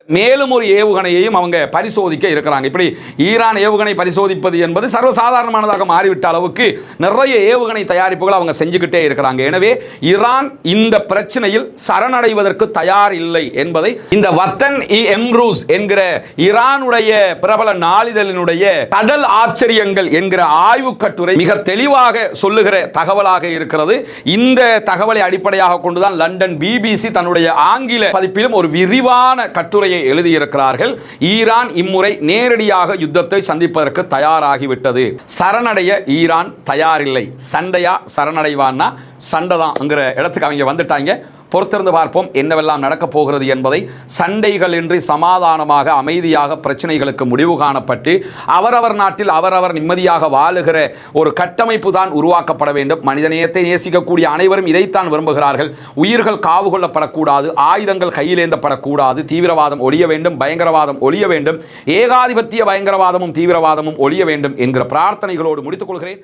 மேலும் ஒரு ஏவுகணையையும் அவங்க பரிசோதிக்க இருக்கிறாங்க. இப்படி ஈரான் ஏவுகணை பரிசோதிப்பது என்பது சர்வசாதாரணமானதாக மாறிவிட்ட அளவுக்கு நிறைய ஏவுகணை தயாரிப்புகள் அவங்க செஞ்சுக்கிட்டே இருக்கிறாங்க. எனவே ஈரான் இந்த பிரச்சனையில் சரணடைவதற்கு தயார் இல்லை என்பதை இந்த வத்தன் எம்ரூஸ் என்கிற ஈரானுடைய பிரபல நாளிதழினுடைய கடல் ஆச்சரியங்கள் என்கிற ஆய்வு கட்டுரை மிக தெளிவாக சொல்லுகிற தகவலாக இருக்கிறது. இந்த தகவலை அடிப்படையாக கொண்டுதான் லண்டன் பிபிசி தன்னுடைய ஆங்கில பதிப்பிலும் ஒரு விரிவான கட்டுரை எழுதியிருக்கிறார்கள். ஈரான் இம்முறை நேரடியாக யுத்தத்தை சந்திப்பதற்கு தயாராகிவிட்டது. சரணடைய ஈரான் தயாரில்லை. சண்டையா சரணடைவான்னா சண்டை தான் என்கிற இடத்துக்கு அவங்க வந்துட்டாங்க. பொறுத்திருந்து பார்ப்போம் என்னவெல்லாம் நடக்கப் போகிறது என்பதை. சண்டைகள் இன்றி சமாதானமாக அமைதியாக பிரச்சனைகளுக்கு முடிவு காணப்பட்டு அவரவர் நாட்டில் அவரவர் நிம்மதியாக வாழுகிற ஒரு கட்டமைப்பு தான் உருவாக்கப்பட வேண்டும். மனிதநேயத்தை நேசிக்கக்கூடிய அனைவரும் இதைத்தான் விரும்புகிறார்கள். உயிர்கள் காவு கொள்ளப்படக்கூடாது, ஆயுதங்கள் கையிலேந்தப்படக்கூடாது, தீவிரவாதம் ஒழிய வேண்டும், பயங்கரவாதம் ஒழிய வேண்டும், ஏகாதிபத்திய பயங்கரவாதமும் தீவிரவாதமும் ஒழிய வேண்டும் என்கிற பிரார்த்தனைகளோடு முடித்துக் கொள்கிறேன்.